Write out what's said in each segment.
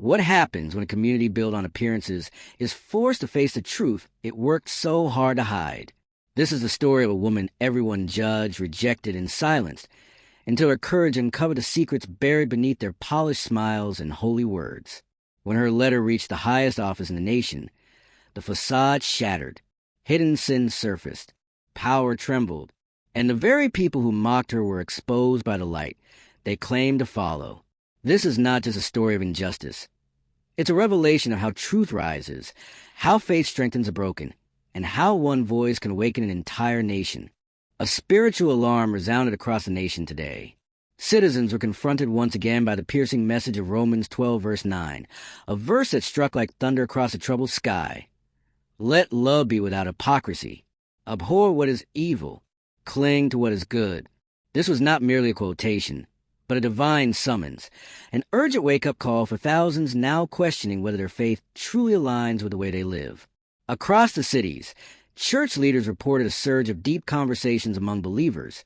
What happens when a community built on appearances is forced to face the truth it worked so hard to hide? This is the story of a woman everyone judged, rejected, and silenced until her courage uncovered the secrets buried beneath their polished smiles and holy words. When her letter reached the highest office in the nation, the facade shattered, hidden sins surfaced, power trembled, and the very people who mocked her were exposed by the light they claimed to follow. This is not just a story of injustice. It's a revelation of how truth rises, how faith strengthens the broken, and how one voice can awaken an entire nation. A spiritual alarm resounded across the nation today. Citizens were confronted once again by the piercing message of Romans 12, verse 9, a verse that struck like thunder across a troubled sky. Let love be without hypocrisy. Abhor what is evil. Cling to what is good. This was not merely a quotation, but a divine summons, an urgent wake-up call for thousands now questioning whether their faith truly aligns with the way they live. Across the cities, church leaders reported a surge of deep conversations among believers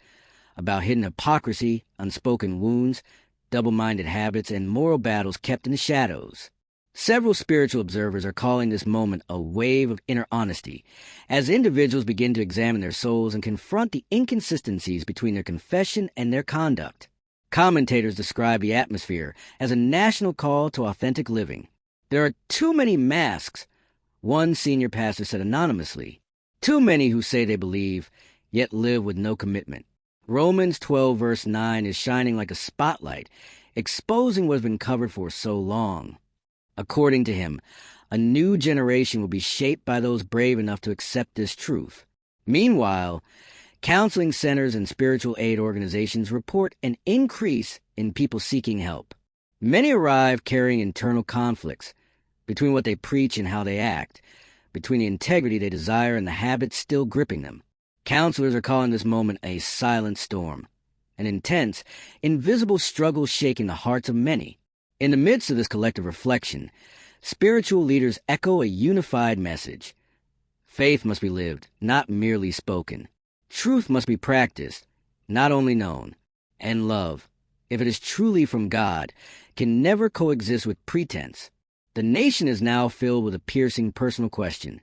about hidden hypocrisy, unspoken wounds, double-minded habits, and moral battles kept in the shadows. Several spiritual observers are calling this moment a wave of inner honesty, as individuals begin to examine their souls and confront the inconsistencies between their confession and their conduct. Commentators describe the atmosphere as a national call to authentic living. There are too many masks, one senior pastor said anonymously. Too many who say they believe, yet live with no commitment. Romans 12, verse 9 is shining like a spotlight, exposing what has been covered for so long. According to him, a new generation will be shaped by those brave enough to accept this truth. Meanwhile, counseling centers and spiritual aid organizations report an increase in people seeking help. Many arrive carrying internal conflicts between what they preach and how they act, between the integrity they desire and the habits still gripping them. Counselors are calling this moment a silent storm, an intense, invisible struggle shaking the hearts of many. In the midst of this collective reflection, spiritual leaders echo a unified message. Faith must be lived, not merely spoken. Truth must be practiced, not only known. And love, if it is truly from God, can never coexist with pretense. The nation is now filled with a piercing personal question.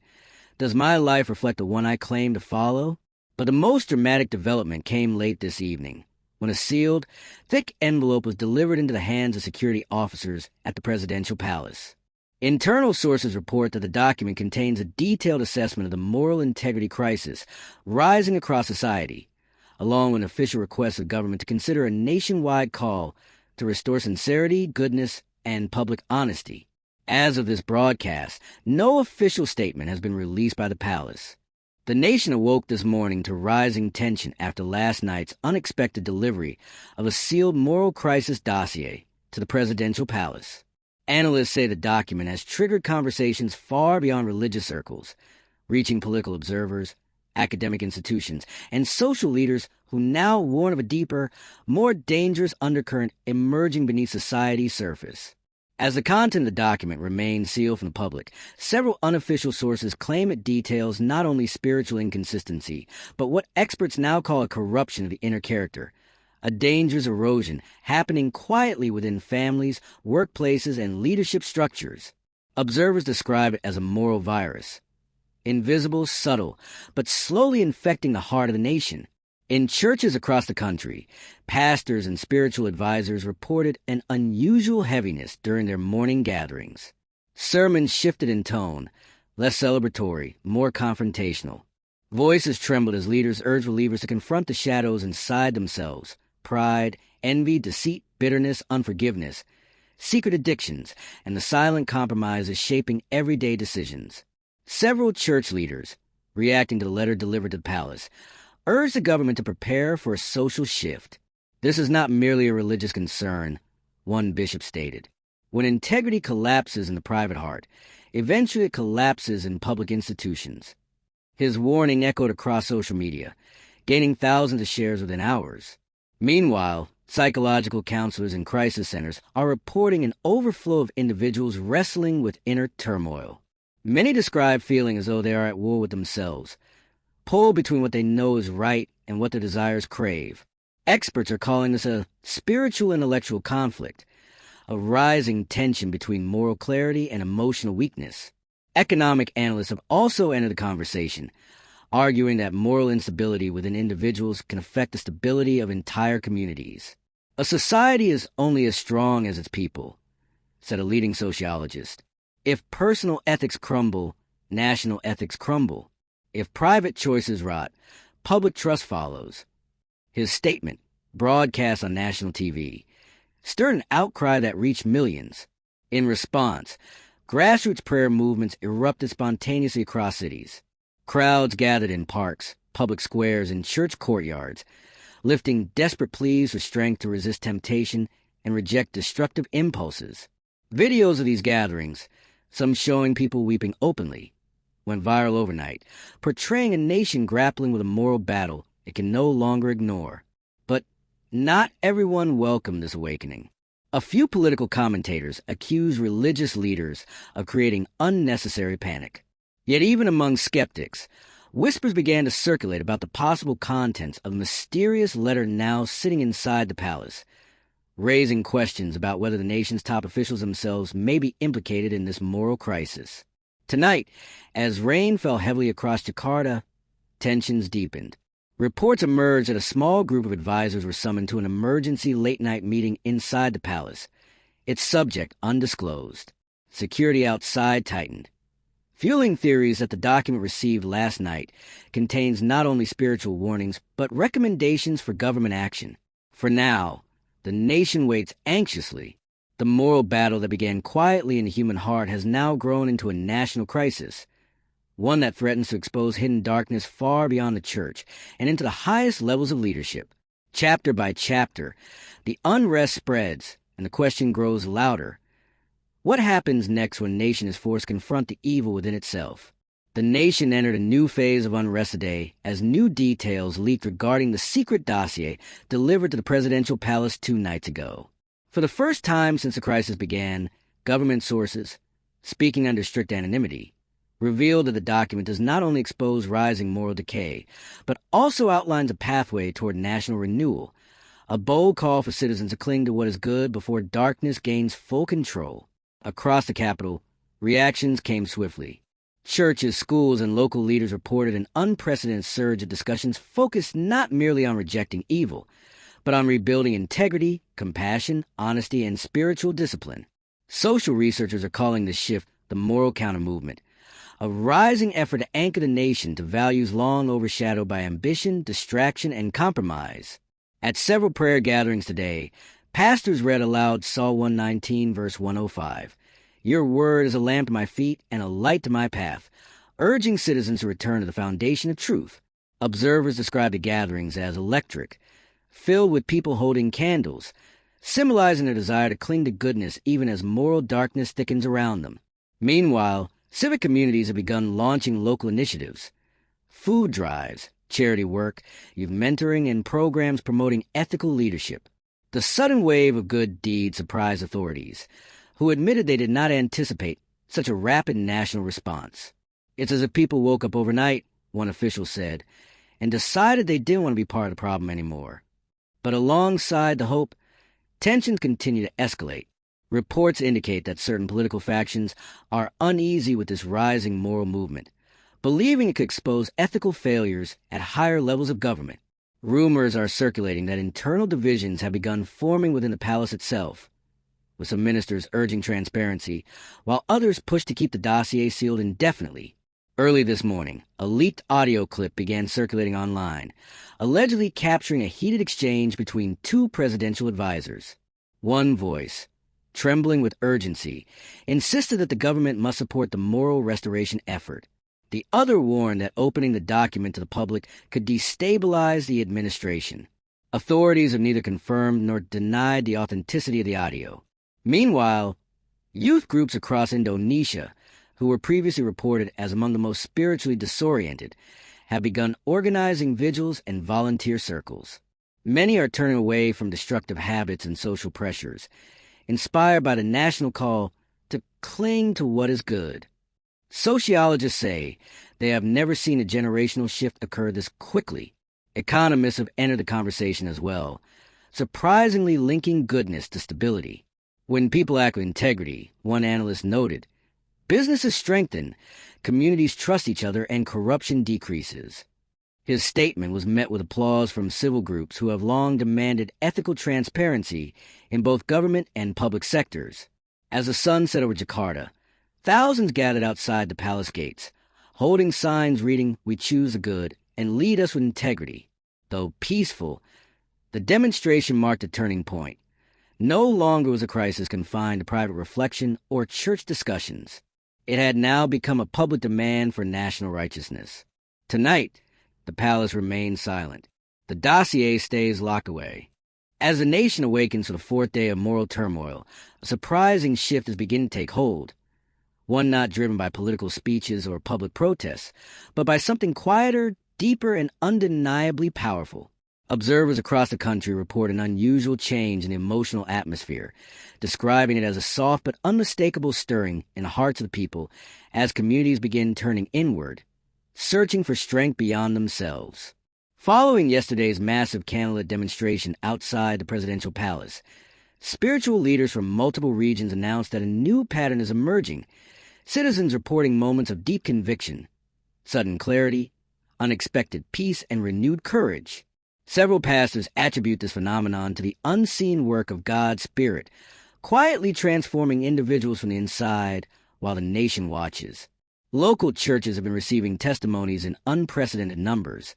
Does my life reflect the one I claim to follow? But the most dramatic development came late this evening, when a sealed, thick envelope was delivered into the hands of security officers at the presidential palace. Internal sources report that the document contains a detailed assessment of the moral integrity crisis rising across society, along with an official request of government to consider a nationwide call to restore sincerity, goodness, and public honesty. As of this broadcast, no official statement has been released by the palace. The nation awoke this morning to rising tension after last night's unexpected delivery of a sealed moral crisis dossier to the presidential palace. Analysts say the document has triggered conversations far beyond religious circles, reaching political observers, academic institutions, and social leaders who now warn of a deeper, more dangerous undercurrent emerging beneath society's surface. As the content of the document remains sealed from the public, several unofficial sources claim it details not only spiritual inconsistency, but what experts now call a corruption of the inner character, a dangerous erosion happening quietly within families, workplaces, and leadership structures. Observers describe it as a moral virus, invisible, subtle, but slowly infecting the heart of the nation. In churches across the country, pastors and spiritual advisors reported an unusual heaviness during their morning gatherings. Sermons shifted in tone, less celebratory, more confrontational. Voices trembled as leaders urged believers to confront the shadows inside themselves: pride, envy, deceit, bitterness, unforgiveness, secret addictions, and the silent compromises shaping everyday decisions. Several church leaders, reacting to the letter delivered to the palace, urged the government to prepare for a social shift. This is not merely a religious concern, one bishop stated. When integrity collapses in the private heart, eventually it collapses in public institutions. His warning echoed across social media, gaining thousands of shares within hours. Meanwhile, psychological counselors and crisis centers are reporting an overflow of individuals wrestling with inner turmoil. Many describe feeling as though they are at war with themselves, pulled between what they know is right and what their desires crave. Experts are calling this a spiritual-intellectual conflict, a rising tension between moral clarity and emotional weakness. Economic analysts have also entered the conversation, arguing that moral instability within individuals can affect the stability of entire communities. A society is only as strong as its people, said a leading sociologist. If personal ethics crumble, national ethics crumble. If private choices rot, public trust follows. His statement, broadcast on national TV, stirred an outcry that reached millions. In response, grassroots prayer movements erupted spontaneously across cities. Crowds gathered in parks, public squares, and church courtyards, lifting desperate pleas for strength to resist temptation and reject destructive impulses. Videos of these gatherings, some showing people weeping openly, went viral overnight, portraying a nation grappling with a moral battle it can no longer ignore. But not everyone welcomed this awakening. A few political commentators accused religious leaders of creating unnecessary panic. Yet even among skeptics, whispers began to circulate about the possible contents of a mysterious letter now sitting inside the palace, raising questions about whether the nation's top officials themselves may be implicated in this moral crisis. Tonight, as rain fell heavily across Jakarta, tensions deepened. Reports emerged that a small group of advisors were summoned to an emergency late-night meeting inside the palace, its subject undisclosed. Security outside tightened, fueling theories that the document received last night contains not only spiritual warnings, but recommendations for government action. For now, the nation waits anxiously. The moral battle that began quietly in the human heart has now grown into a national crisis, one that threatens to expose hidden darkness far beyond the church and into the highest levels of leadership. Chapter by chapter, the unrest spreads, and the question grows louder. What happens next when a nation is forced to confront the evil within itself? The nation entered a new phase of unrest today as new details leaked regarding the secret dossier delivered to the presidential palace 2 nights ago. For the first time since the crisis began, government sources, speaking under strict anonymity, revealed that the document does not only expose rising moral decay, but also outlines a pathway toward national renewal, a bold call for citizens to cling to what is good before darkness gains full control. Across the capital, reactions came swiftly. Churches, schools, and local leaders reported an unprecedented surge of discussions focused not merely on rejecting evil, but on rebuilding integrity, compassion, honesty, and spiritual discipline. Social researchers are calling this shift the moral counter-movement, a rising effort to anchor the nation to values long overshadowed by ambition, distraction, and compromise. At several prayer gatherings today, pastors read aloud Psalm 119, verse 105. Your word is a lamp to my feet and a light to my path, urging citizens to return to the foundation of truth. Observers describe the gatherings as electric, filled with people holding candles, symbolizing their desire to cling to goodness even as moral darkness thickens around them. Meanwhile, civic communities have begun launching local initiatives, food drives, charity work, youth mentoring, and programs promoting ethical leadership. The sudden wave of good deeds surprised authorities, who admitted they did not anticipate such a rapid national response. It's as if people woke up overnight, one official said, and decided they didn't want to be part of the problem anymore. But alongside the hope, tensions continue to escalate. Reports indicate that certain political factions are uneasy with this rising moral movement, believing it could expose ethical failures at higher levels of government. Rumors are circulating that internal divisions have begun forming within the palace itself, with some ministers urging transparency, while others push to keep the dossier sealed indefinitely. Early this morning, a leaked audio clip began circulating online, allegedly capturing a heated exchange between 2 presidential advisors. One voice, trembling with urgency, insisted that the government must support the moral restoration effort. The other warned that opening the document to the public could destabilize the administration. Authorities have neither confirmed nor denied the authenticity of the audio. Meanwhile, youth groups across Indonesia, who were previously reported as among the most spiritually disoriented, have begun organizing vigils and volunteer circles. Many are turning away from destructive habits and social pressures, inspired by the national call to cling to what is good. Sociologists say they have never seen a generational shift occur this quickly. Economists have entered the conversation as well, surprisingly linking goodness to stability. When people act with integrity, one analyst noted, businesses strengthen, communities trust each other, and corruption decreases. His statement was met with applause from civil groups who have long demanded ethical transparency in both government and public sectors. As the sun set over Jakarta, thousands gathered outside the palace gates, holding signs reading, "We choose the good, and lead us with integrity." Though peaceful, the demonstration marked a turning point. No longer was a crisis confined to private reflection or church discussions. It had now become a public demand for national righteousness. Tonight, the palace remains silent. The dossier stays locked away. As the nation awakens for the fourth day of moral turmoil, a surprising shift is beginning to take hold. One not driven by political speeches or public protests, but by something quieter, deeper, and undeniably powerful. Observers across the country report an unusual change in the emotional atmosphere, describing it as a soft but unmistakable stirring in the hearts of the people as communities begin turning inward, searching for strength beyond themselves. Following yesterday's massive candlelit demonstration outside the presidential palace, spiritual leaders from multiple regions announced that a new pattern is emerging, citizens reporting moments of deep conviction, sudden clarity, unexpected peace, and renewed courage. Several pastors attribute this phenomenon to the unseen work of God's Spirit, quietly transforming individuals from the inside while the nation watches. Local churches have been receiving testimonies in unprecedented numbers.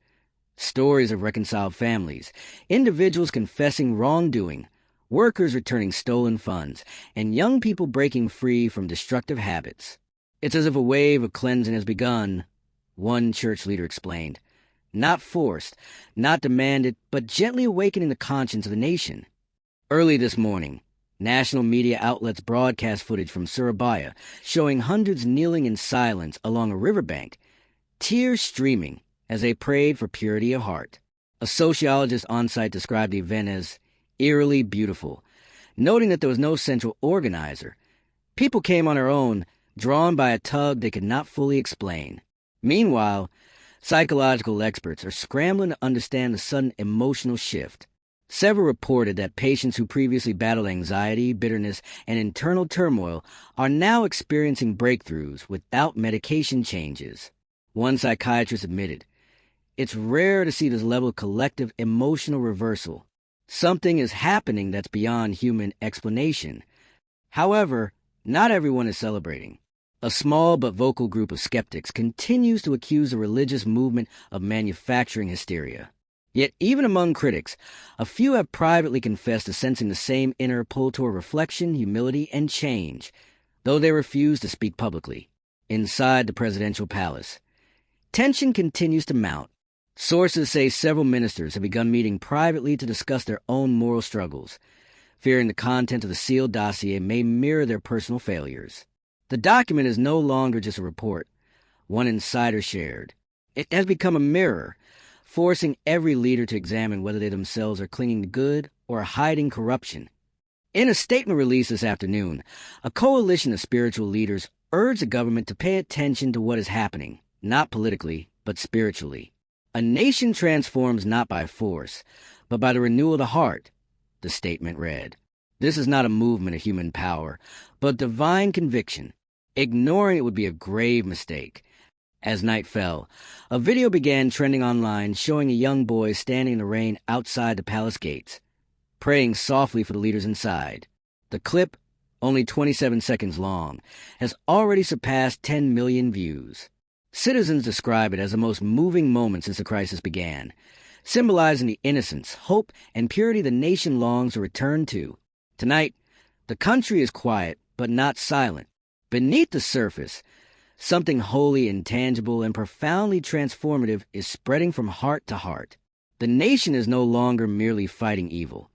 Stories of reconciled families, individuals confessing wrongdoing, workers returning stolen funds, and young people breaking free from destructive habits. It's as if a wave of cleansing has begun, one church leader explained. Not forced, not demanded, but gently awakening the conscience of the nation. Early this morning, national media outlets broadcast footage from Surabaya showing hundreds kneeling in silence along a riverbank, tears streaming as they prayed for purity of heart. A sociologist on site described the event as eerily beautiful, noting that there was no central organizer. People came on their own, drawn by a tug they could not fully explain. Meanwhile, psychological experts are scrambling to understand the sudden emotional shift. Several reported that patients who previously battled anxiety, bitterness, and internal turmoil are now experiencing breakthroughs without medication changes. One psychiatrist admitted, "It's rare to see this level of collective emotional reversal. Something is happening that's beyond human explanation." However, not everyone is celebrating. A small but vocal group of skeptics continues to accuse the religious movement of manufacturing hysteria. Yet even among critics, a few have privately confessed to sensing the same inner pull toward reflection, humility, and change, though they refuse to speak publicly. Inside the presidential palace, tension continues to mount. Sources say several ministers have begun meeting privately to discuss their own moral struggles, fearing the content of the sealed dossier may mirror their personal failures. The document is no longer just a report, one insider shared. It has become a mirror, forcing every leader to examine whether they themselves are clinging to good or hiding corruption. In a statement released this afternoon, a coalition of spiritual leaders urged the government to pay attention to what is happening, not politically, but spiritually. A nation transforms not by force, but by the renewal of the heart, the statement read. This is not a movement of human power, but divine conviction. Ignoring it would be a grave mistake. As night fell, a video began trending online showing a young boy standing in the rain outside the palace gates, praying softly for the leaders inside. The clip, only 27 seconds long, has already surpassed 10 million views. Citizens describe it as the most moving moment since the crisis began, symbolizing the innocence, hope, and purity the nation longs to return to. Tonight, the country is quiet, but not silent. Beneath the surface, something wholly intangible and profoundly transformative is spreading from heart to heart. The nation is no longer merely fighting evil.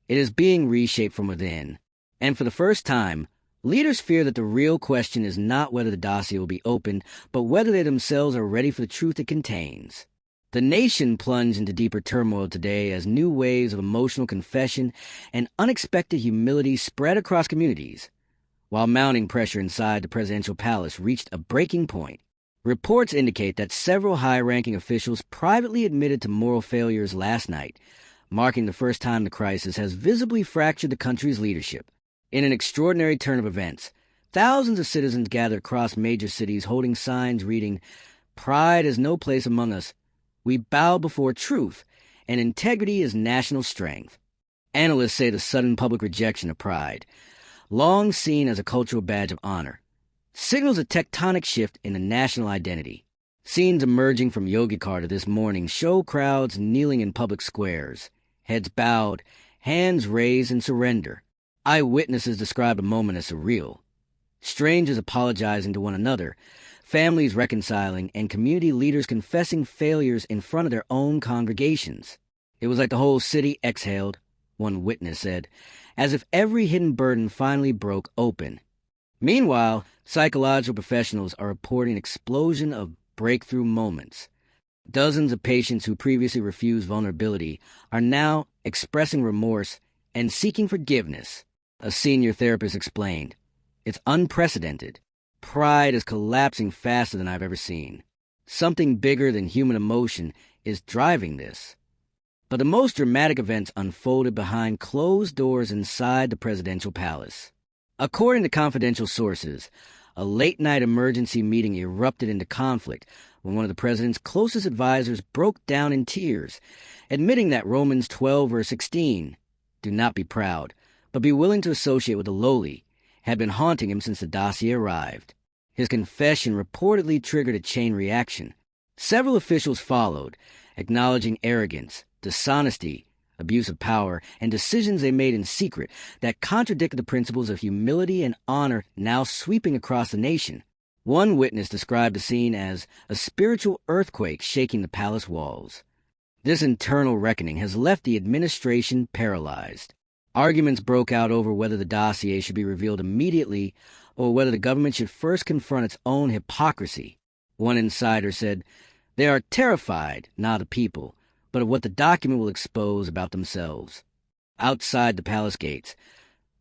It is being reshaped from within. And for the first time, leaders fear that the real question is not whether the dossier will be opened, but whether they themselves are ready for the truth it contains. The nation plunged into deeper turmoil today as new waves of emotional confession and unexpected humility spread across communities, while mounting pressure inside the presidential palace reached a breaking point. Reports indicate that several high-ranking officials privately admitted to moral failures last night, marking the first time the crisis has visibly fractured the country's leadership. In an extraordinary turn of events, thousands of citizens gathered across major cities holding signs reading, "Pride is no place among us. We bow before truth, and integrity is national strength." Analysts say the sudden public rejection of pride, long seen as a cultural badge of honor, signals a tectonic shift in the national identity. Scenes emerging from Yogyakarta this morning show crowds kneeling in public squares, heads bowed, hands raised in surrender. Eyewitnesses describe the moment as surreal. Strangers apologizing to one another, families reconciling, and community leaders confessing failures in front of their own congregations. It was like the whole city exhaled, one witness said, as if every hidden burden finally broke open. Meanwhile, psychological professionals are reporting an explosion of breakthrough moments. Dozens of patients who previously refused vulnerability are now expressing remorse and seeking forgiveness. A senior therapist explained, "It's unprecedented. Pride is collapsing faster than I've ever seen. Something bigger than human emotion is driving this." But the most dramatic events unfolded behind closed doors inside the presidential palace. According to confidential sources, a late-night emergency meeting erupted into conflict when one of the president's closest advisors broke down in tears, admitting that Romans 12, verse 16, "Do not be proud, but be willing to associate with the lowly," had been haunting him since the dossier arrived. His confession reportedly triggered a chain reaction. Several officials followed, acknowledging arrogance, dishonesty, abuse of power, and decisions they made in secret that contradicted the principles of humility and honor now sweeping across the nation. One witness described the scene as a spiritual earthquake shaking the palace walls. This internal reckoning has left the administration paralyzed. Arguments broke out over whether the dossier should be revealed immediately or whether the government should first confront its own hypocrisy. One insider said, "They are terrified, not the people, but of what the document will expose about themselves." Outside the palace gates,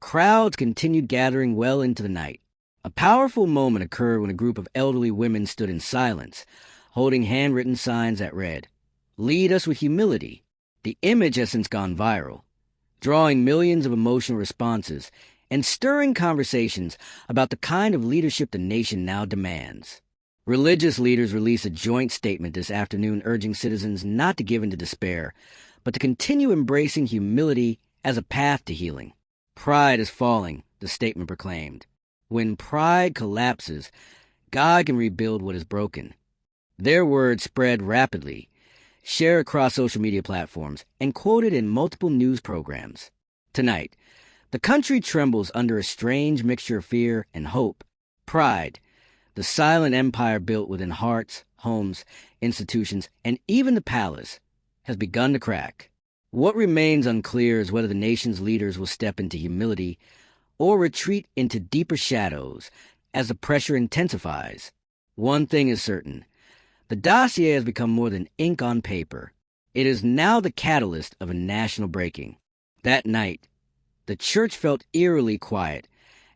crowds continued gathering well into the night. A powerful moment occurred when a group of elderly women stood in silence, holding handwritten signs that read, "Lead us with humility." The image has since gone viral, drawing millions of emotional responses and stirring conversations about the kind of leadership the nation now demands. Religious leaders released a joint statement this afternoon urging citizens not to give in to despair, but to continue embracing humility as a path to healing. "Pride is falling," the statement proclaimed. "When pride collapses, God can rebuild what is broken." Their words spread rapidly, shared across social media platforms, and quoted in multiple news programs. Tonight, the country trembles under a strange mixture of fear and hope. Pride, the silent empire built within hearts, homes, institutions, and even the palace, has begun to crack. What remains unclear is whether the nation's leaders will step into humility or retreat into deeper shadows as the pressure intensifies. One thing is certain. The dossier has become more than ink on paper. It is now the catalyst of a national breaking. That night, the church felt eerily quiet,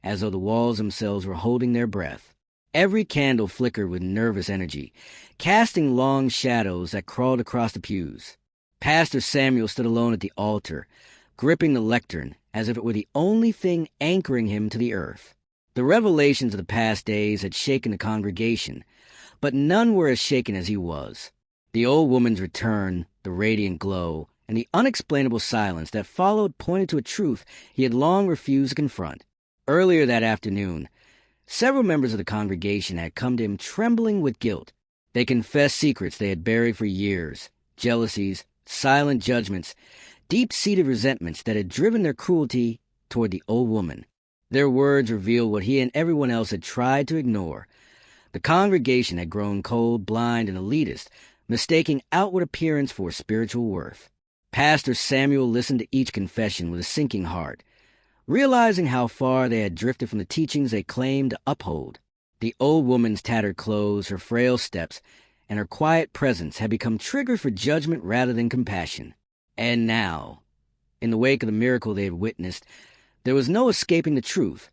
as though the walls themselves were holding their breath. Every candle flickered with nervous energy, casting long shadows that crawled across the pews. Pastor Samuel stood alone at the altar, gripping the lectern as if it were the only thing anchoring him to the earth. The revelations of the past days had shaken the congregation, but none were as shaken as he was. The old woman's return, the radiant glow, and the unexplainable silence that followed pointed to a truth he had long refused to confront. Earlier that afternoon, several members of the congregation had come to him trembling with guilt. They confessed secrets they had buried for years, jealousies, silent judgments, deep-seated resentments that had driven their cruelty toward the old woman. Their words revealed what he and everyone else had tried to ignore. The congregation had grown cold, blind, and elitist, mistaking outward appearance for spiritual worth. Pastor Samuel listened to each confession with a sinking heart, realizing how far they had drifted from the teachings they claimed to uphold. The old woman's tattered clothes, her frail steps, and her quiet presence had become triggers for judgment rather than compassion. And now, in the wake of the miracle they had witnessed, there was no escaping the truth.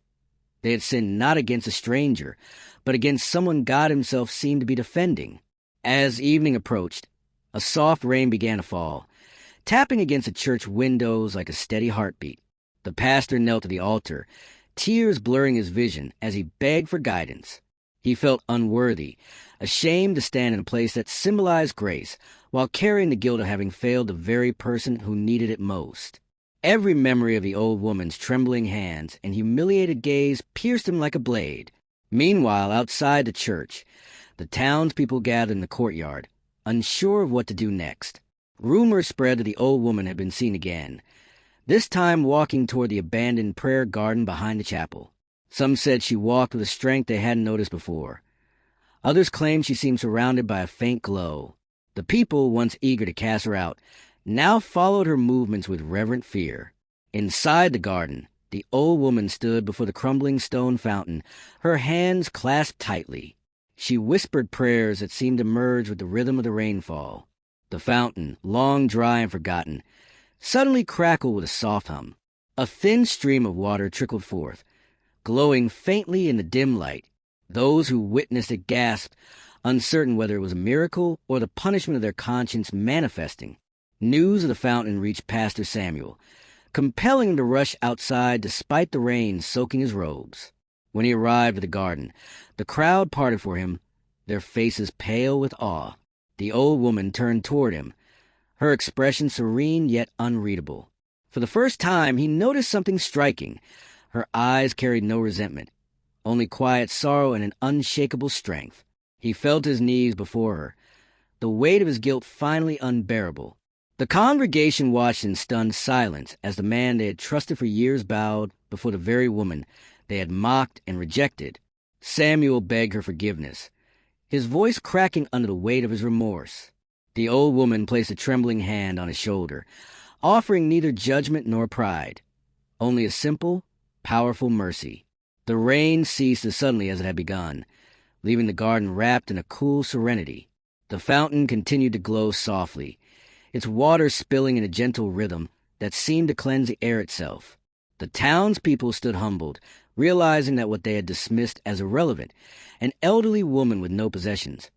They had sinned not against a stranger, but against someone God himself seemed to be defending. As evening approached, a soft rain began to fall, tapping against the church windows like a steady heartbeat. The pastor knelt at the altar, tears blurring his vision as he begged for guidance. He felt unworthy, ashamed to stand in a place that symbolized grace, while carrying the guilt of having failed the very person who needed it most. Every memory of the old woman's trembling hands and humiliated gaze pierced him like a blade. Meanwhile, outside the church, the townspeople gathered in the courtyard, unsure of what to do next. Rumors spread that the old woman had been seen again, this time walking toward the abandoned prayer garden behind the chapel. Some said she walked with a strength they hadn't noticed before. Others claimed she seemed surrounded by a faint glow. The people, once eager to cast her out, now followed her movements with reverent fear. Inside the garden, the old woman stood before the crumbling stone fountain, her hands clasped tightly. She whispered prayers that seemed to merge with the rhythm of the rainfall. The fountain, long dry and forgotten, suddenly crackled with a soft hum. A thin stream of water trickled forth, glowing faintly in the dim light. Those who witnessed it gasped, uncertain whether it was a miracle or the punishment of their conscience manifesting. News of the fountain reached Pastor Samuel, compelling him to rush outside despite the rain soaking his robes. When he arrived at the garden, the crowd parted for him, their faces pale with awe. The old woman turned toward him, her expression serene yet unreadable. For the first time, he noticed something striking. Her eyes carried no resentment, only quiet sorrow and an unshakable strength. He felt his knees before her, the weight of his guilt finally unbearable. The congregation watched in stunned silence as the man they had trusted for years bowed before the very woman they had mocked and rejected. Samuel begged her forgiveness, his voice cracking under the weight of his remorse. The old woman placed a trembling hand on his shoulder, offering neither judgment nor pride, only a simple, powerful mercy. The rain ceased as suddenly as it had begun, leaving the garden wrapped in a cool serenity. The fountain continued to glow softly, its water spilling in a gentle rhythm that seemed to cleanse the air itself. The townspeople stood humbled, realizing that what they had dismissed as irrelevant, an elderly woman with no possessions,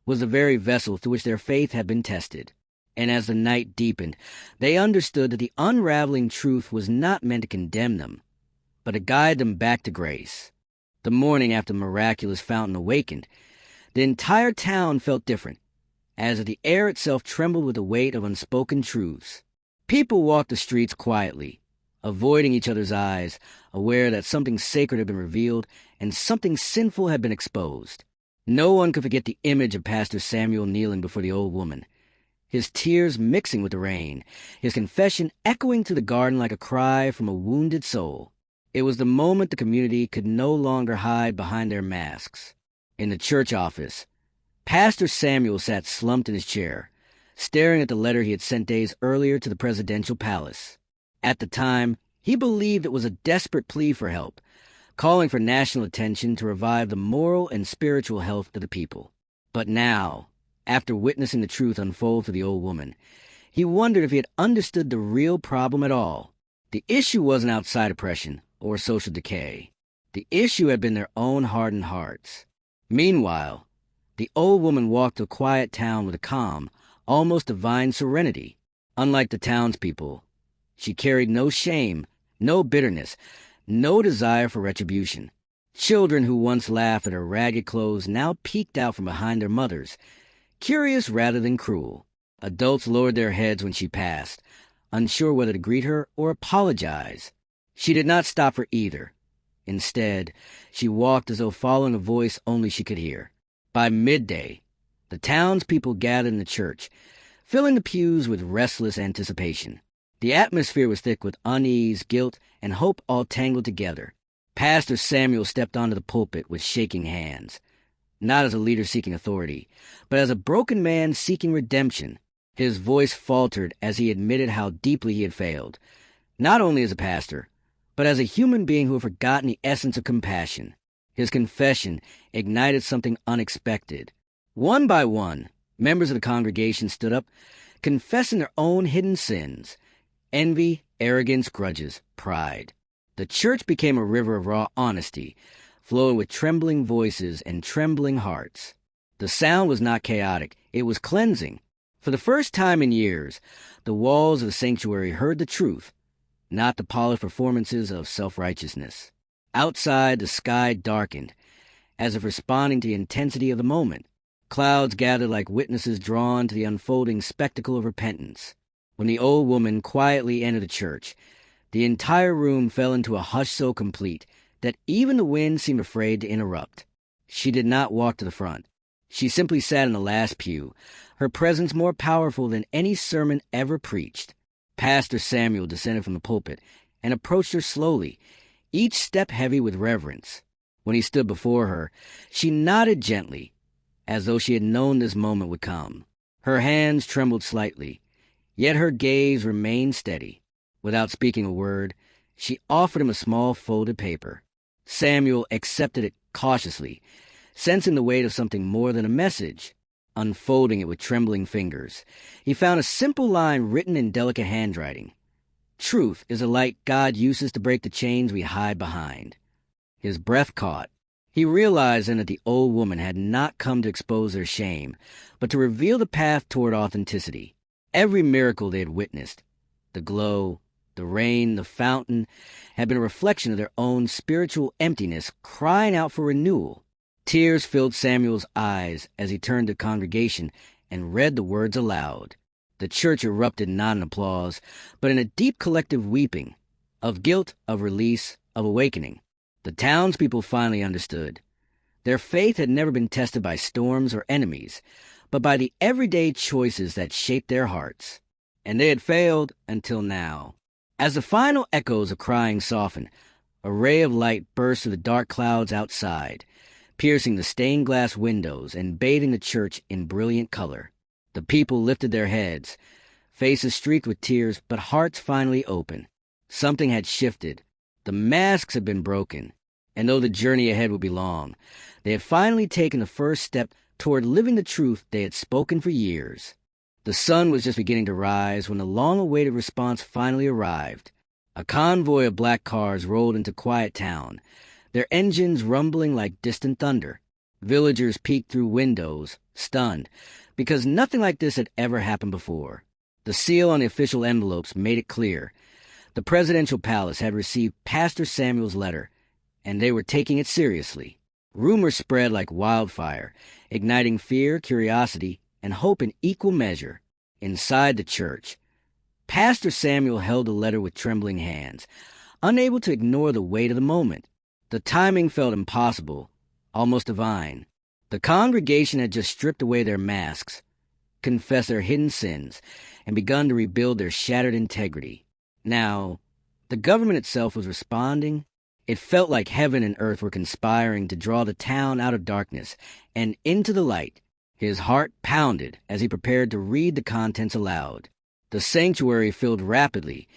was the very vessel through which their faith had been tested. And as the night deepened, they understood that the unraveling truth was not meant to condemn them, but to guide them back to grace. The morning after the miraculous fountain awakened, the entire town felt different, as if the air itself trembled with the weight of unspoken truths. People walked the streets quietly, avoiding each other's eyes, aware that something sacred had been revealed and something sinful had been exposed. No one could forget the image of Pastor Samuel kneeling before the old woman, his tears mixing with the rain, his confession echoing through the garden like a cry from a wounded soul. It was the moment the community could no longer hide behind their masks. In the church office, Pastor Samuel sat slumped in his chair, staring at the letter he had sent days earlier to the presidential palace. At the time, he believed it was a desperate plea for help, calling for national attention to revive the moral and spiritual health of the people. But now, after witnessing the truth unfold to the old woman, he wondered if he had understood the real problem at all. The issue wasn't outside oppression or social decay. The issue had been their own hardened hearts. Meanwhile, the old woman walked the quiet town with a calm, almost divine serenity. Unlike the townspeople, she carried no shame, no bitterness, no desire for retribution. Children who once laughed at her ragged clothes now peeked out from behind their mothers, curious rather than cruel. Adults lowered their heads when she passed, unsure whether to greet her or apologize. She did not stop for either. Instead, she walked as though following a voice only she could hear. By midday, the townspeople gathered in the church, filling the pews with restless anticipation. The atmosphere was thick with unease, guilt, and hope all tangled together. Pastor Samuel stepped onto the pulpit with shaking hands, not as a leader seeking authority, but as a broken man seeking redemption. His voice faltered as he admitted how deeply he had failed, not only as a pastor, but as a human being who had forgotten the essence of compassion. His confession ignited something unexpected. One by one, members of the congregation stood up, confessing their own hidden sins: envy, arrogance, grudges, pride. The church became a river of raw honesty, flowing with trembling voices and trembling hearts. The sound was not chaotic, it was cleansing. For the first time in years, the walls of the sanctuary heard the truth, not the polished performances of self-righteousness. Outside, the sky darkened, as if responding to the intensity of the moment. Clouds gathered like witnesses drawn to the unfolding spectacle of repentance. When the old woman quietly entered the church, the entire room fell into a hush so complete that even the wind seemed afraid to interrupt. She did not walk to the front. She simply sat in the last pew, her presence more powerful than any sermon ever preached. Pastor Samuel descended from the pulpit and approached her slowly, each step heavy with reverence. When he stood before her, she nodded gently, as though she had known this moment would come. Her hands trembled slightly, yet her gaze remained steady. Without speaking a word, she offered him a small folded paper. Samuel accepted it cautiously, sensing the weight of something more than a message. Unfolding it with trembling fingers, he found a simple line written in delicate handwriting. "Truth is a light God uses to break the chains we hide behind." His breath caught. He realized then that the old woman had not come to expose their shame, but to reveal the path toward authenticity. Every miracle they had witnessed, the glow, the rain, the fountain, had been a reflection of their own spiritual emptiness crying out for renewal. Tears filled Samuel's eyes as he turned to the congregation and read the words aloud. The church erupted not in applause, but in a deep collective weeping, of guilt, of release, of awakening. The townspeople finally understood. Their faith had never been tested by storms or enemies, but by the everyday choices that shaped their hearts. And they had failed until now. As the final echoes of crying softened, a ray of light burst through the dark clouds outside, piercing the stained glass windows and bathing the church in brilliant color. The people lifted their heads, faces streaked with tears, but hearts finally open. Something had shifted. The masks had been broken, and though the journey ahead would be long, they had finally taken the first step toward living the truth they had spoken for years. The sun was just beginning to rise when the long-awaited response finally arrived. A convoy of black cars rolled into quiet town, their engines rumbling like distant thunder. Villagers peeked through windows, stunned, because nothing like this had ever happened before. The seal on the official envelopes made it clear. The presidential palace had received Pastor Samuel's letter, and they were taking it seriously. Rumors spread like wildfire, igniting fear, curiosity, and hope in equal measure. Inside the church, Pastor Samuel held the letter with trembling hands, unable to ignore the weight of the moment. The timing felt impossible, almost divine. The congregation had just stripped away their masks, confessed their hidden sins, and begun to rebuild their shattered integrity. Now, the government itself was responding. It felt like heaven and earth were conspiring to draw the town out of darkness and into the light. His heart pounded as he prepared to read the contents aloud. The sanctuary filled rapidly,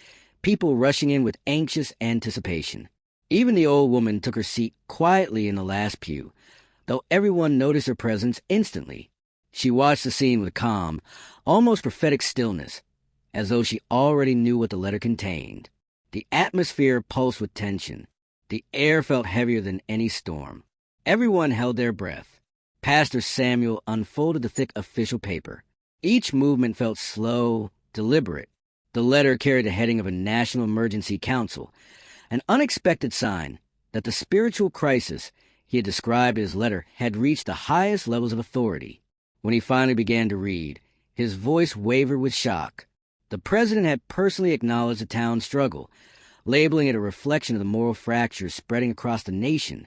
people rushing in with anxious anticipation. Even the old woman took her seat quietly in the last pew, though everyone noticed her presence instantly. She watched the scene with calm, almost prophetic stillness, as though she already knew what the letter contained. The atmosphere pulsed with tension. The air felt heavier than any storm. Everyone held their breath. Pastor Samuel unfolded the thick official paper. Each movement felt slow, deliberate. The letter carried the heading of a National Emergency Council, an unexpected sign that the spiritual crisis he had described in his letter had reached the highest levels of authority. When he finally began to read, his voice wavered with shock. The president had personally acknowledged the town's struggle, labeling it a reflection of the moral fractures spreading across the nation.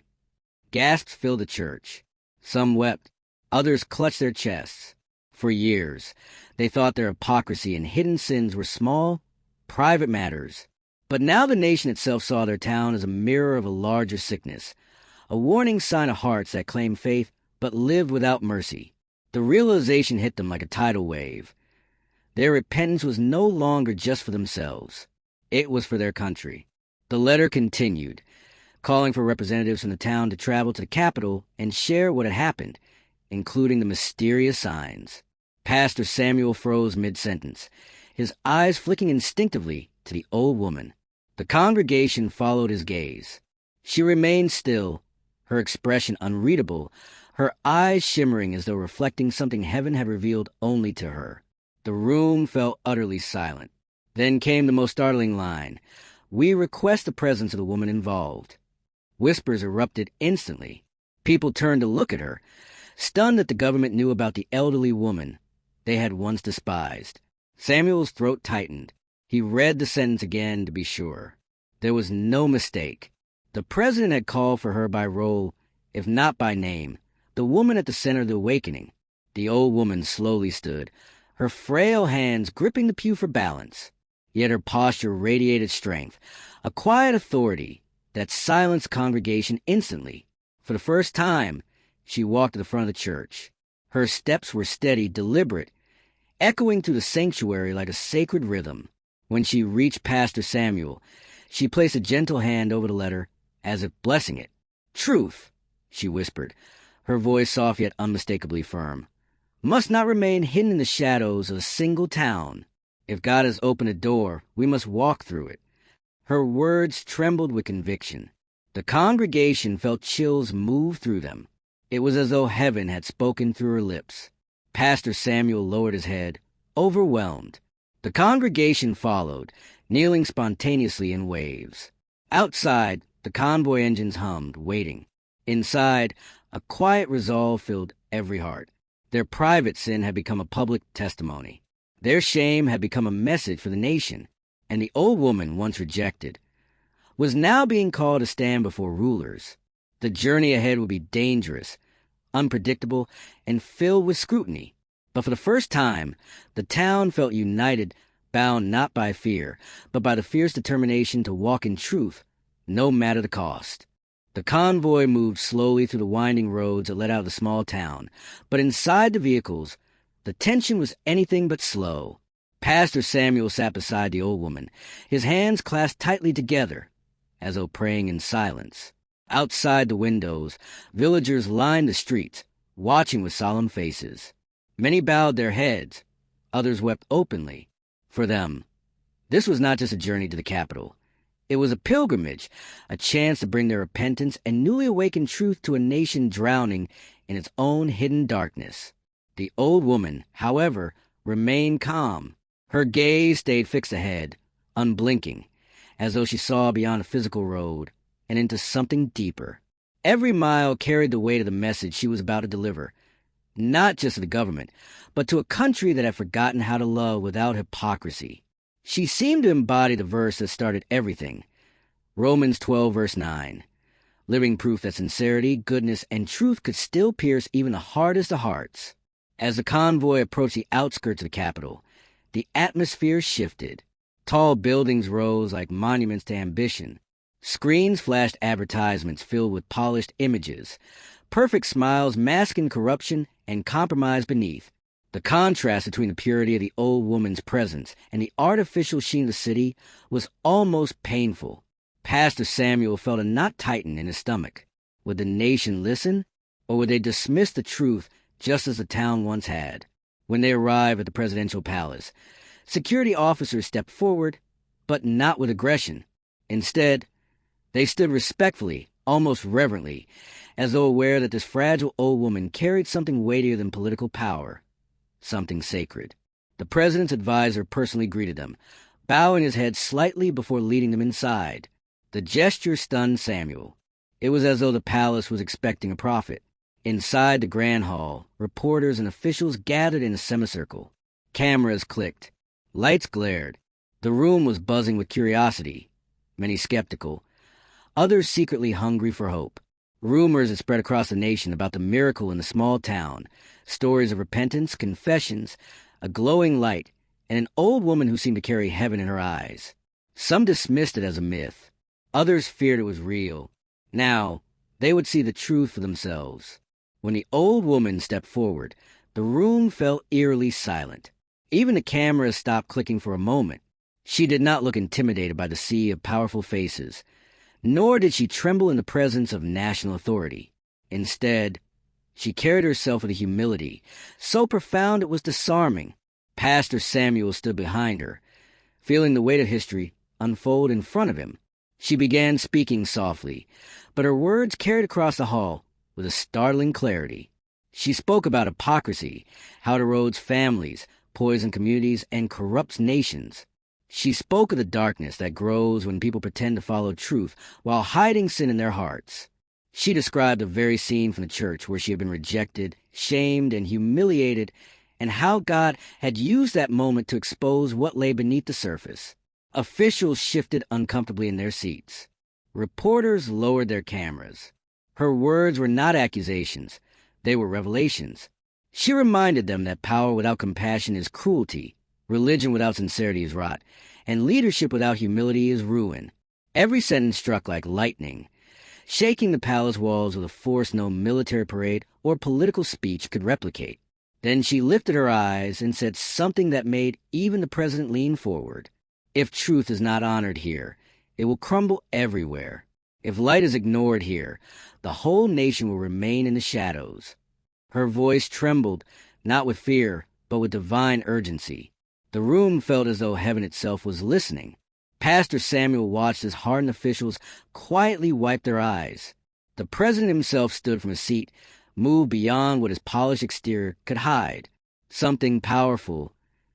Gasps filled the church. Some wept. Others clutched their chests. For years, they thought their hypocrisy and hidden sins were small, private matters. But now the nation itself saw their town as a mirror of a larger sickness, a warning sign of hearts that claimed faith but lived without mercy. The realization hit them like a tidal wave. Their repentance was no longer just for themselves. It was for their country. The letter continued, calling for representatives from the town to travel to the capital and share what had happened, including the mysterious signs. Pastor Samuel froze mid-sentence, his eyes flicking instinctively to the old woman. The congregation followed his gaze. She remained still, her expression unreadable, her eyes shimmering as though reflecting something heaven had revealed only to her. The room fell utterly silent. Then came the most startling line. "We request the presence of the woman involved." Whispers erupted instantly. People turned to look at her, stunned that the government knew about the elderly woman they had once despised. Samuel's throat tightened. He read the sentence again to be sure. There was no mistake. The president had called for her by role, if not by name, the woman at the center of the awakening. The old woman slowly stood, her frail hands gripping the pew for balance. Yet her posture radiated strength, a quiet authority that silenced the congregation instantly. For the first time, she walked to the front of the church. Her steps were steady, deliberate, echoing through the sanctuary like a sacred rhythm. When she reached Pastor Samuel, she placed a gentle hand over the letter, as if blessing it. "Truth," she whispered, her voice soft yet unmistakably firm, "must not remain hidden in the shadows of a single town. If God has opened a door, we must walk through it." Her words trembled with conviction. The congregation felt chills move through them. It was as though heaven had spoken through her lips. Pastor Samuel lowered his head, overwhelmed. The congregation followed, kneeling spontaneously in waves. Outside, the convoy engines hummed, waiting. Inside, a quiet resolve filled every heart. Their private sin had become a public testimony. Their shame had become a message for the nation, and the old woman, once rejected, was now being called to stand before rulers. The journey ahead would be dangerous, unpredictable, and filled with scrutiny. But for the first time, the town felt united, bound not by fear, but by the fierce determination to walk in truth, no matter the cost. The convoy moved slowly through the winding roads that led out of the small town, but inside the vehicles, the tension was anything but slow. Pastor Samuel sat beside the old woman, his hands clasped tightly together, as though praying in silence. Outside the windows, villagers lined the streets, watching with solemn faces. Many bowed their heads, others wept openly. For them, this was not just a journey to the capital. It was a pilgrimage, a chance to bring their repentance and newly awakened truth to a nation drowning in its own hidden darkness. The old woman, however, remained calm. Her gaze stayed fixed ahead, unblinking, as though she saw beyond a physical road and into something deeper. Every mile carried the weight of the message she was about to deliver, not just to the government, but to a country that had forgotten how to love without hypocrisy. She seemed to embody the verse that started everything, Romans 12, verse 9, living proof that sincerity, goodness, and truth could still pierce even the hardest of hearts. As the convoy approached the outskirts of the capital, the atmosphere shifted. Tall buildings rose like monuments to ambition. Screens flashed advertisements filled with polished images, perfect smiles masking corruption and compromise beneath. The contrast between the purity of the old woman's presence and the artificial sheen of the city was almost painful. Pastor Samuel felt a knot tighten in his stomach. Would the nation listen, or would they dismiss the truth just as the town once had? When they arrived at the presidential palace, security officers stepped forward, but not with aggression. Instead, they stood respectfully, almost reverently, as though aware that this fragile old woman carried something weightier than political power, something sacred. The president's advisor personally greeted them, bowing his head slightly before leading them inside. The gesture stunned Samuel. It was as though the palace was expecting a prophet. Inside the grand hall, reporters and officials gathered in a semicircle. Cameras clicked. Lights glared. The room was buzzing with curiosity, many skeptical, others secretly hungry for hope. Rumors had spread across the nation about the miracle in the small town, stories of repentance, confessions, a glowing light, and an old woman who seemed to carry heaven in her eyes. Some dismissed it as a myth. Others feared it was real. Now, they would see the truth for themselves. When the old woman stepped forward, the room fell eerily silent. Even the cameras stopped clicking for a moment. She did not look intimidated by the sea of powerful faces, nor did she tremble in the presence of national authority. Instead, she carried herself with a humility so profound it was disarming. Pastor Samuel stood behind her, feeling the weight of history unfold in front of him. She began speaking softly, but her words carried across the hall with a startling clarity. She spoke about hypocrisy, how it erodes families, poisons communities, and corrupts nations. She spoke of the darkness that grows when people pretend to follow truth while hiding sin in their hearts. She described the very scene from the church where she had been rejected, shamed, and humiliated, and how God had used that moment to expose what lay beneath the surface. Officials shifted uncomfortably in their seats. Reporters lowered their cameras. Her words were not accusations. They were revelations. She reminded them that power without compassion is cruelty, religion without sincerity is rot, and leadership without humility is ruin. Every sentence struck like lightning, shaking the palace walls with a force no military parade or political speech could replicate. Then she lifted her eyes and said something that made even the president lean forward. If truth is not honored here, it will crumble everywhere. If light is ignored here, the whole nation will remain in the shadows. Her voice trembled, not with fear, but with divine urgency. The room felt as though heaven itself was listening. Pastor Samuel watched as hardened officials quietly wiped their eyes. The president himself stood from his seat, moved beyond what his polished exterior could hide. Something powerful,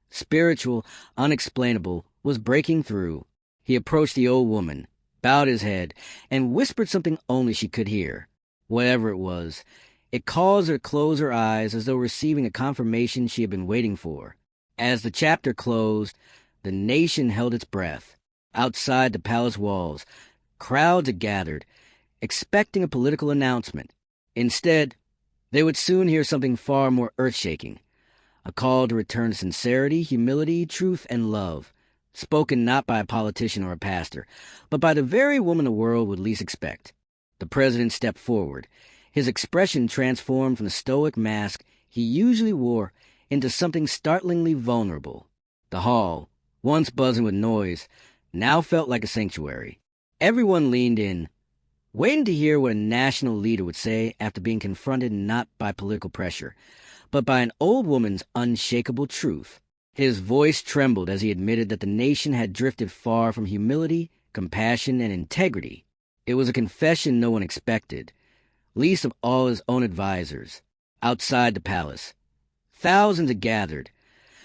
spiritual, unexplainable, was breaking through. He approached the old woman, bowed his head, and whispered something only she could hear. Whatever it was, it caused her to close her eyes as though receiving a confirmation she had been waiting for. As the chapter closed, the nation held its breath. Outside the palace walls, crowds had gathered, expecting a political announcement. Instead, they would soon hear something far more earth-shaking, a call to return to sincerity, humility, truth, and love, spoken not by a politician or a pastor, but by the very woman the world would least expect. The president stepped forward, his expression transformed from the stoic mask he usually wore into something startlingly vulnerable. The hall, once buzzing with noise, now felt like a sanctuary. Everyone leaned in, waiting to hear what a national leader would say after being confronted not by political pressure, but by an old woman's unshakable truth. His voice trembled as he admitted that the nation had drifted far from humility, compassion, and integrity. It was a confession no one expected, least of all his own advisors. Outside the palace, thousands had gathered,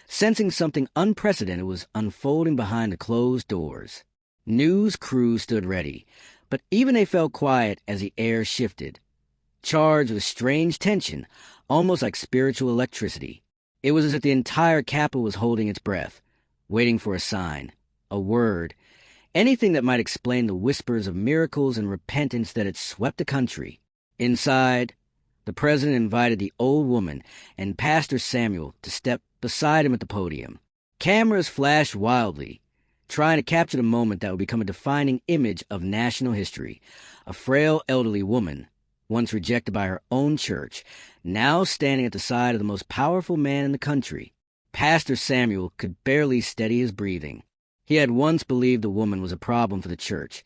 sensing something unprecedented was unfolding behind the closed doors. News crews stood ready, but even they fell quiet as the air shifted, charged with strange tension, almost like spiritual electricity. It was as if the entire capital was holding its breath, waiting for a sign, a word, anything that might explain the whispers of miracles and repentance that had swept the country. Inside, the president invited the old woman and Pastor Samuel to step beside him at the podium. Cameras flashed wildly, trying to capture the moment that would become a defining image of national history. A frail elderly woman, once rejected by her own church, now standing at the side of the most powerful man in the country. Pastor Samuel could barely steady his breathing. He had once believed the woman was a problem for the church.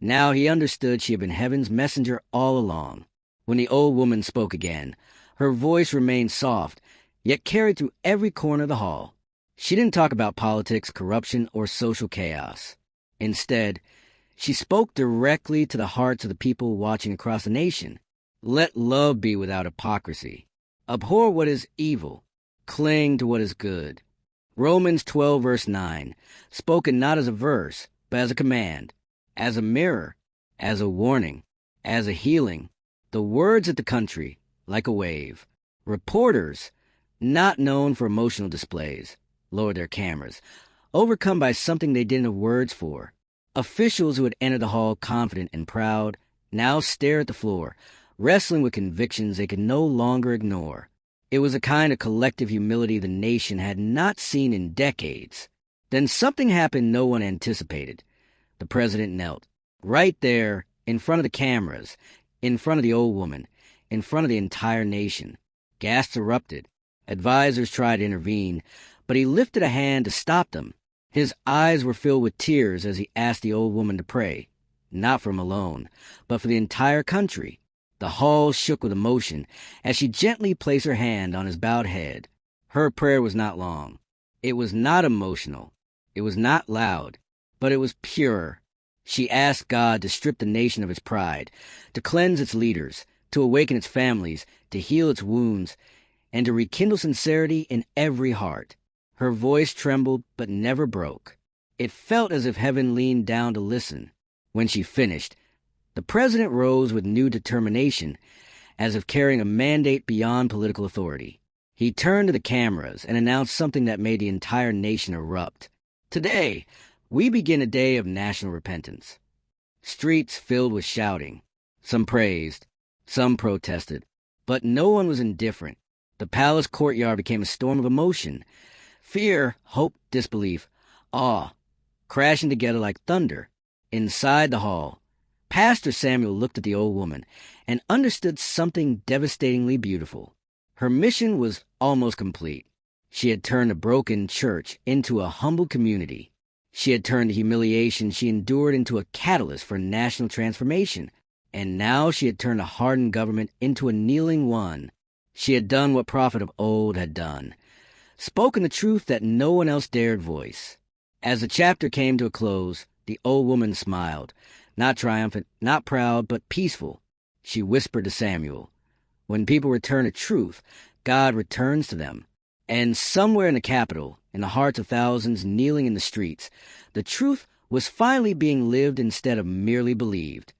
Now he understood she had been heaven's messenger all along. When the old woman spoke again, her voice remained soft, yet carried through every corner of the hall. She didn't talk about politics, corruption, or social chaos. Instead, she spoke directly to the hearts of the people watching across the nation. Let love be without hypocrisy. Abhor what is evil. Cling to what is good. Romans 12, verse 9, spoken not as a verse, but as a command, as a mirror, as a warning, as a healing. The words of the country, like a wave. Reporters, not known for emotional displays, lowered their cameras, overcome by something they didn't have words for. Officials who had entered the hall confident and proud now stared at the floor, wrestling with convictions they could no longer ignore. It was a kind of collective humility the nation had not seen in decades. Then something happened no one anticipated. The president knelt, right there, in front of the cameras, in front of the old woman, in front of the entire nation. Gasps erupted. Advisors tried to intervene, but he lifted a hand to stop them. His eyes were filled with tears as he asked the old woman to pray, not for him alone, but for the entire country. The hall shook with emotion as she gently placed her hand on his bowed head. Her prayer was not long. It was not emotional. It was not loud, but it was pure. She asked God to strip the nation of its pride, to cleanse its leaders, to awaken its families, to heal its wounds, and to rekindle sincerity in every heart. Her voice trembled but never broke. It felt as if heaven leaned down to listen. When she finished, the president rose with new determination, as if carrying a mandate beyond political authority. He turned to the cameras and announced something that made the entire nation erupt. Today, we begin a day of national repentance. Streets filled with shouting. Some praised, some protested, but no one was indifferent. The palace courtyard became a storm of emotion. Fear, hope, disbelief, awe, crashing together like thunder. Inside the hall, Pastor Samuel looked at the old woman and understood something devastatingly beautiful. Her mission was almost complete. She had turned a broken church into a humble community. She had turned the humiliation she endured into a catalyst for national transformation. And now she had turned a hardened government into a kneeling one. She had done what prophet of old had done, spoken the truth that no one else dared voice. As the chapter came to a close, the old woman smiled, not triumphant, not proud, but peaceful. She whispered to Samuel, "When people return to truth, God returns to them." And somewhere in the capital, in the hearts of thousands kneeling in the streets, the truth was finally being lived instead of merely believed.